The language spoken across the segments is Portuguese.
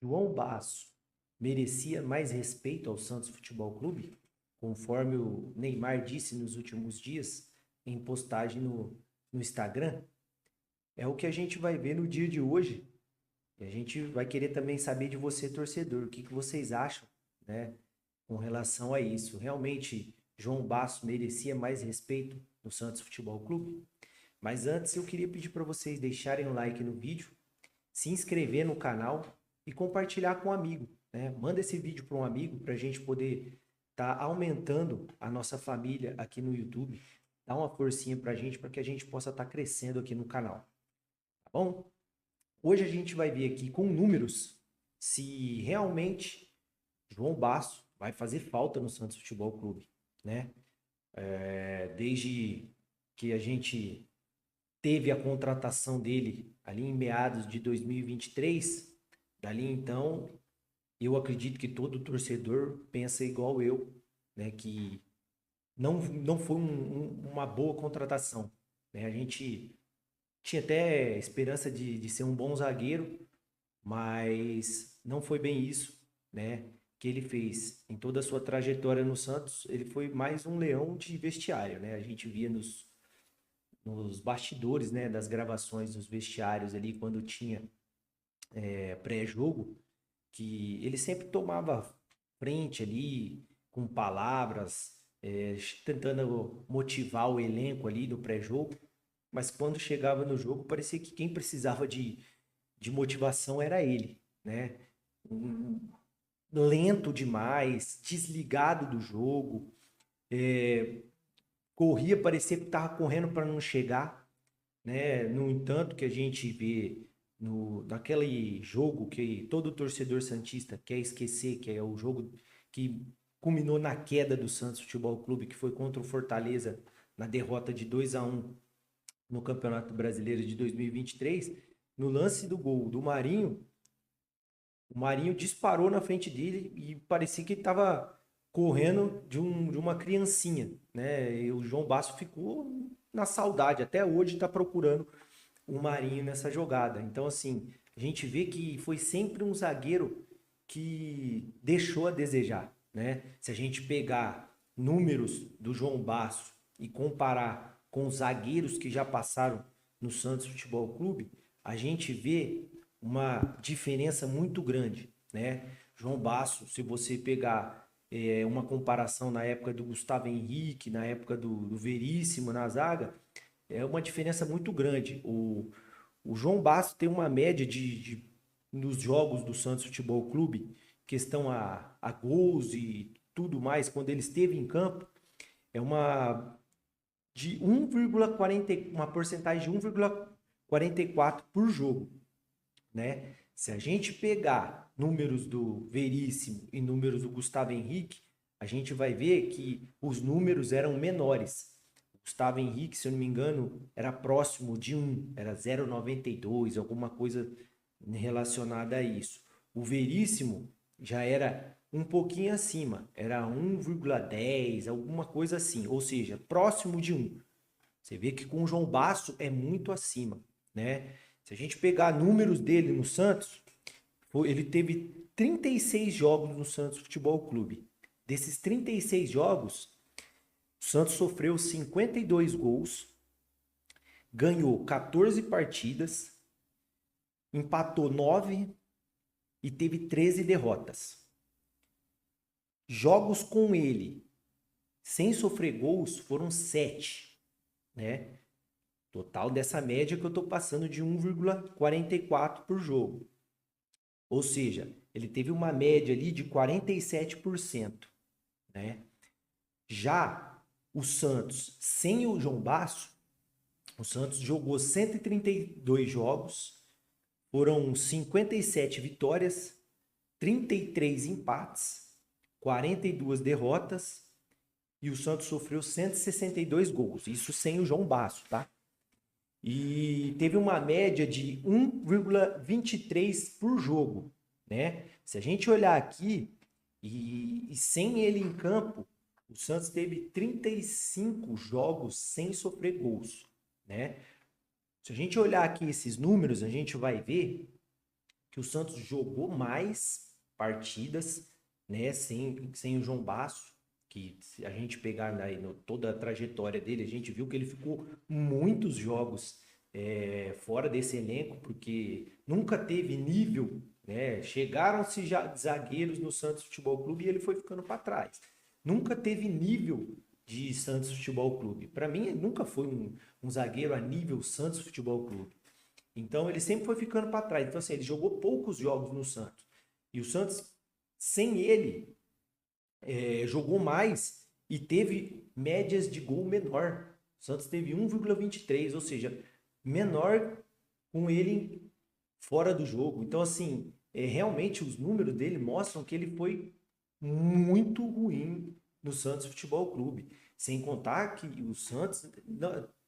João Basso merecia mais respeito ao Santos Futebol Clube, conforme o Neymar disse nos últimos dias em postagem no Instagram? É o que a gente vai ver no dia de hoje. E a gente vai querer também saber de você, torcedor, o que vocês acham, né, com relação a isso. Realmente, João Basso merecia mais respeito no Santos Futebol Clube? Mas antes, eu queria pedir para vocês deixarem um like no vídeo, se inscrever no canal e compartilhar com um amigo, né? Manda esse vídeo para um amigo para a gente poder estar aumentando a nossa família aqui no YouTube. Dá uma forcinha para a gente para que a gente possa estar crescendo aqui no canal, tá bom? Hoje a gente vai ver aqui com números se realmente João Basso vai fazer falta no Santos Futebol Clube, né? Desde que a gente teve a contratação dele ali em meados de 2023, dali então, eu acredito que todo torcedor pensa igual eu, né, que não foi uma boa contratação, né? A gente tinha até esperança de ser um bom zagueiro, mas não foi bem isso, né, que ele fez. Em toda a sua trajetória no Santos, ele foi mais um leão de vestiário, né? A gente via nos bastidores, né, das gravações, nos vestiários ali, quando tinha pré-jogo, que ele sempre tomava frente ali, com palavras, tentando motivar o elenco ali no pré-jogo, mas quando chegava no jogo, parecia que quem precisava de motivação era ele, né? Lento demais, desligado do jogo, corria, parecia que estava correndo para não chegar, né? No entanto, que a gente vê naquele jogo que todo torcedor santista quer esquecer, que é o jogo que culminou na queda do Santos Futebol Clube, que foi contra o Fortaleza na derrota de 2-1 no Campeonato Brasileiro de 2023, no lance do gol do Marinho, o Marinho disparou na frente dele e parecia que ele estava correndo de uma criancinha, né? E o João Basso ficou na saudade, até hoje está procurando o Marinho nessa jogada. Então, assim, a gente vê que foi sempre um zagueiro que deixou a desejar, né? Se a gente pegar números do João Basso e comparar com os zagueiros que já passaram no Santos Futebol Clube, a gente vê uma diferença muito grande, né? João Basso, se você pegar uma comparação na época do Gustavo Henrique, na época do Veríssimo na zaga, é uma diferença muito grande. O João Basso tem uma média nos jogos do Santos Futebol Clube, questão a gols e tudo mais, quando ele esteve em campo, é de 1,40, uma porcentagem de 1,44 por jogo, né? Se a gente pegar números do Veríssimo e números do Gustavo Henrique, a gente vai ver que os números eram menores. O Gustavo Henrique, se eu não me engano, era próximo de 1, era 0,92, alguma coisa relacionada a isso. O Veríssimo já era um pouquinho acima, era 1,10, alguma coisa assim, ou seja, próximo de 1. Você vê que com o João Basso é muito acima, né? Se a gente pegar números dele no Santos, ele teve 36 jogos no Santos Futebol Clube. Desses 36 jogos, o Santos sofreu 52 gols, ganhou 14 partidas, empatou 9 e teve 13 derrotas. Jogos com ele sem sofrer gols foram 7, né? Total dessa média que eu estou passando de 1,44 por jogo. Ou seja, ele teve uma média ali de 47%, né? Já o Santos, sem o João Basso, o Santos jogou 132 jogos, foram 57 vitórias, 33 empates, 42 derrotas e o Santos sofreu 162 gols. Isso sem o João Basso, tá? E teve uma média de 1,23 por jogo, né? Se a gente olhar aqui e sem ele em campo, o Santos teve 35 jogos sem sofrer gols, né? Se a gente olhar aqui esses números, a gente vai ver que o Santos jogou mais partidas, né, sem o João Basso, que se a gente pegar toda a trajetória dele, a gente viu que ele ficou muitos jogos fora desse elenco, porque nunca teve nível, né? Chegaram-se já zagueiros no Santos Futebol Clube e ele foi ficando para trás. Nunca teve nível de Santos Futebol Clube. Para mim, ele nunca foi um zagueiro a nível Santos Futebol Clube. Então, ele sempre foi ficando para trás. Então, assim, ele jogou poucos jogos no Santos. E o Santos, sem ele, jogou mais e teve médias de gol menor. O Santos teve 1,23, ou seja, menor com ele fora do jogo. Então, assim, realmente os números dele mostram que ele foi muito ruim no Santos Futebol Clube. Sem contar que o Santos,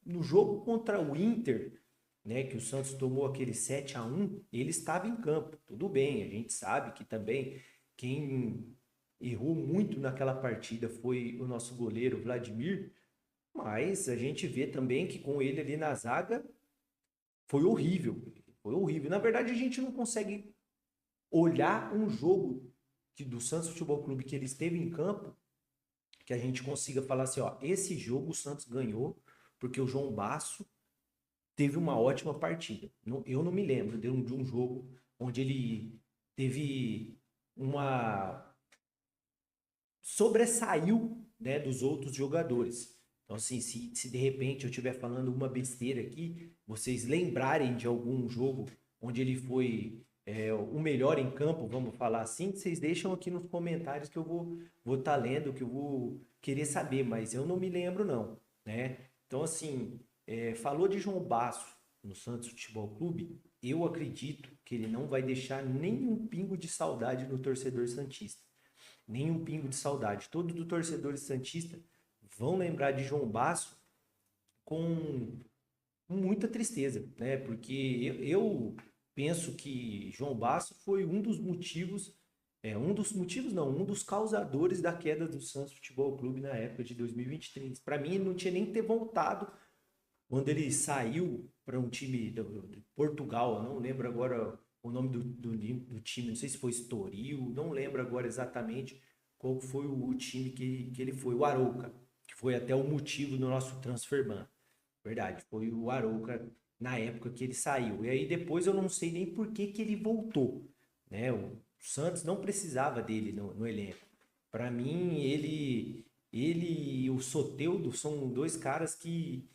no jogo contra o Inter, né, que o Santos tomou aquele 7-1, ele estava em campo. Tudo bem, a gente sabe que também quem errou muito naquela partida foi o nosso goleiro Vladimir, mas a gente vê também que com ele ali na zaga foi horrível. Foi horrível. Na verdade, a gente não consegue olhar um jogo do Santos Futebol Clube que ele esteve em campo, que a gente consiga falar assim, ó, esse jogo o Santos ganhou porque o João Basso teve uma ótima partida. Eu não me lembro de um jogo onde ele teve uma sobressaiu, né, dos outros jogadores. Então, assim, se de repente eu estiver falando uma besteira aqui, vocês lembrarem de algum jogo onde ele foi o melhor em campo, vamos falar assim, vocês deixam aqui nos comentários que eu vou estar lendo, que eu vou querer saber, mas eu não me lembro não, né? Então, assim, falou de João Basso no Santos Futebol Clube, eu acredito que ele não vai deixar nenhum pingo de saudade no torcedor santista. Nenhum pingo de saudade. Todos os torcedores santistas vão lembrar de João Basso com muita tristeza, né? Porque eu penso que João Basso foi um dos motivos, um dos causadores da queda do Santos Futebol Clube na época de 2023. Para mim, ele não tinha nem que ter voltado quando ele saiu para um time de Portugal, eu não lembro agora o nome do time, não sei se foi Estoril, não lembro agora exatamente qual foi o time que ele foi, o Arouca, que foi até o motivo do nosso transfer ban. Verdade, foi o Arouca na época que ele saiu. E aí depois eu não sei nem por que ele voltou, né? O Santos não precisava dele no elenco. Para mim, ele e o Soteldo são dois caras que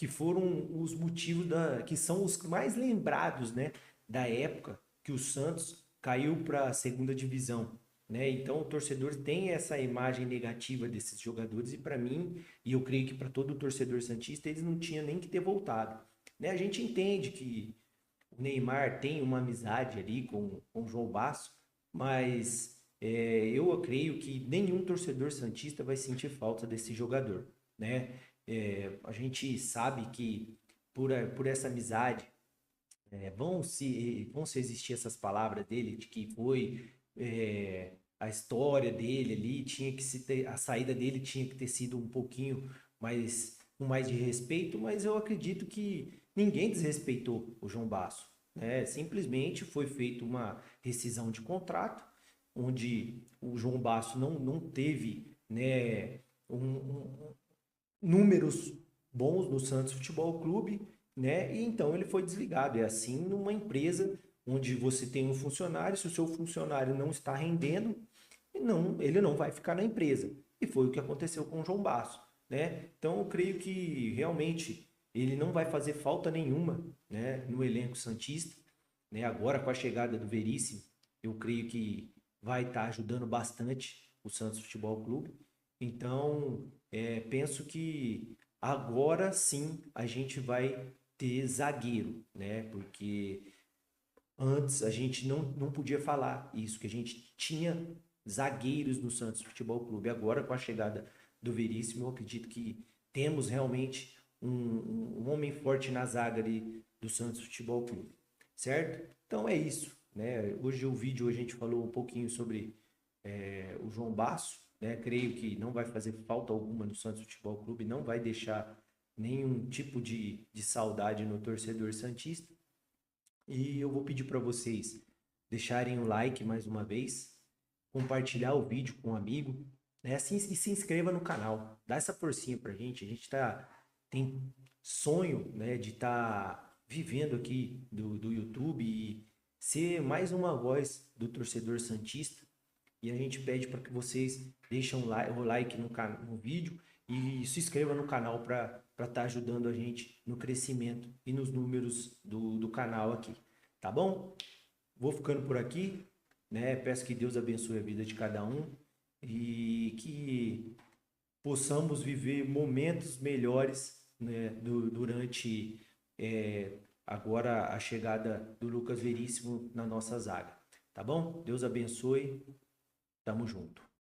foram os motivos que são os mais lembrados, né, da época que o Santos caiu para a segunda divisão, né? Então o torcedor tem essa imagem negativa desses jogadores e para mim, e eu creio que para todo torcedor santista, eles não tinham nem que ter voltado, né? A gente entende que o Neymar tem uma amizade ali com o João Basso, mas eu creio que nenhum torcedor santista vai sentir falta desse jogador, né? A gente sabe que por essa amizade vão se existir essas palavras dele de que foi a história dele ali tinha que se ter, a saída dele tinha que ter sido um pouquinho mais com mais de respeito, mas eu acredito que ninguém desrespeitou o João Basso, né? Simplesmente foi feita uma rescisão de contrato onde o João Basso não teve, né, números bons no Santos Futebol Clube, né? E então ele foi desligado. É assim numa empresa onde você tem um funcionário, se o seu funcionário não está rendendo, ele não vai ficar na empresa. E foi o que aconteceu com o João Basso, né? Então eu creio que realmente ele não vai fazer falta nenhuma, né, no elenco santista, né? Agora com a chegada do Veríssimo, eu creio que vai estar ajudando bastante o Santos Futebol Clube. Então, penso que agora sim a gente vai ter zagueiro, né? Porque antes a gente não podia falar isso, que a gente tinha zagueiros no Santos Futebol Clube. Agora, com a chegada do Veríssimo, eu acredito que temos realmente um homem forte na zaga ali do Santos Futebol Clube, certo? Então é isso, né? Hoje o vídeo a gente falou um pouquinho sobre o João Basso, né? Creio que não vai fazer falta alguma no Santos Futebol Clube, não vai deixar nenhum tipo de saudade no torcedor santista. E eu vou pedir para vocês deixarem o like mais uma vez, compartilhar o vídeo com um amigo, né? Assim, e se inscreva no canal. Dá essa forcinha pra gente. A gente tem sonho, né, de estar vivendo aqui do YouTube e ser mais uma voz do torcedor santista. E a gente pede para que vocês deixem o like no vídeo e se inscrevam no canal para estar ajudando a gente no crescimento e nos números do canal aqui. Tá bom? Vou ficando por aqui, né? Peço que Deus abençoe a vida de cada um e que possamos viver momentos melhores, né, durante agora a chegada do Lucas Veríssimo na nossa zaga. Tá bom? Deus abençoe. Tamo junto.